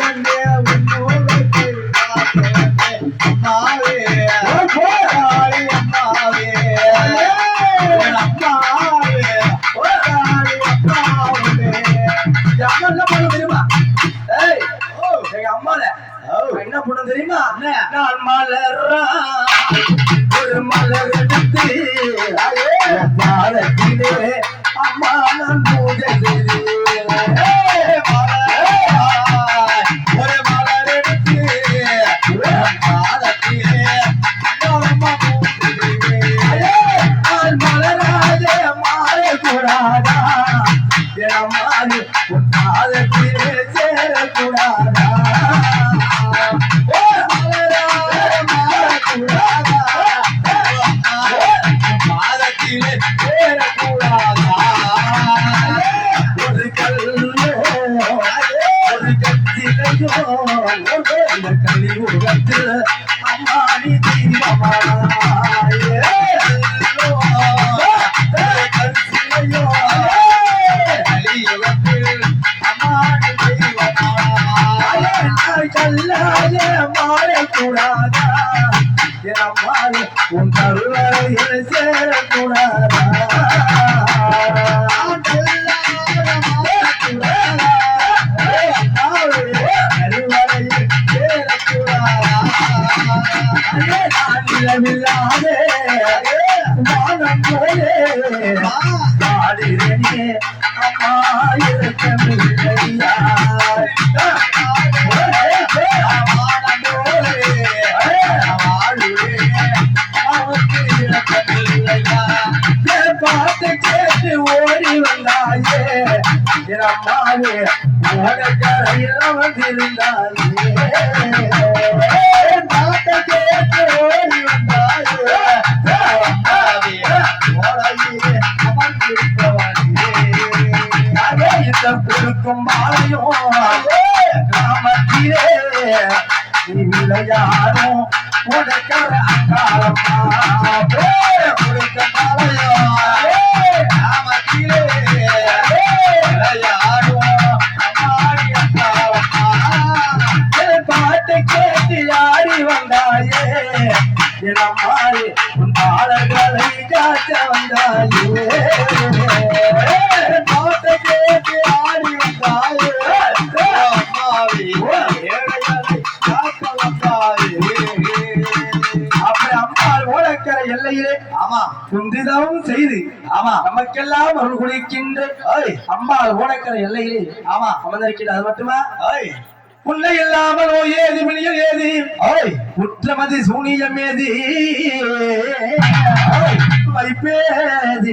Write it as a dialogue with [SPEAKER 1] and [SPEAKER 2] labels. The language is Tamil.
[SPEAKER 1] வந்தே உன்னோடு அம்மாவே போராடி அம்மாவே அம்மாவே போராடி அம்மாவே அம்மா தெரியுமா? ஏய் எங்க அம்மால என்ன பண்ண தெரியுமா? நான் மலரா ஒரு மலர் எடுத்து பாலத்திலே அம்மா நான் பூஜை ஒரு மலர் எடுத்து பாலத்திலே அம்மா மலராஜே மாறக்கூடாதா மாறி பாலத்திலே சேரக்கூடாதா கலியுகத்தில் அம்மானி கல்லாலே மாறக்கூடாதா என் உன் கருவறையில் சேரக்கூடாதா இல்லாதே வானம் போலே பாடினே அம்மா இருக்கமில்லையா வானம் போலே வாழுவே அவருக்கு இருக்கமில்லையா பாட்டு கேட்டு ஓடி வந்தாயே என் அம்மாவே ஓடக்கரையில் வந்திருந்தாயே கொடுக்கும் பாளையும் கிராமத்திலே நீ விளையாடும் உடைக்கிற அங்காளம்மா கொடுக்க பாளையும் கிராமத்திலே விளையாடும் அம்மாடி அங்காளம்மா பாட்டு கேட்டு ஆடி வந்தாயே என் அம்மாடி உன் பாடல்களை காக்க வந்தாயே எல்லையிலே ஆமா குந்திதமும் செய்து ஆமா நமக்கெல்லாம் அருள் கொடுக்கின்ற அம்பாள் ஓடக்கிற எல்லையிலே ஆமா அமர்ந்திருக்கிறது. அது மட்டுமா புள்ளை இல்லாமல் ஏது மிளியல் ஏது குற்றமதி சூனியம் ஏது வைப்பேதி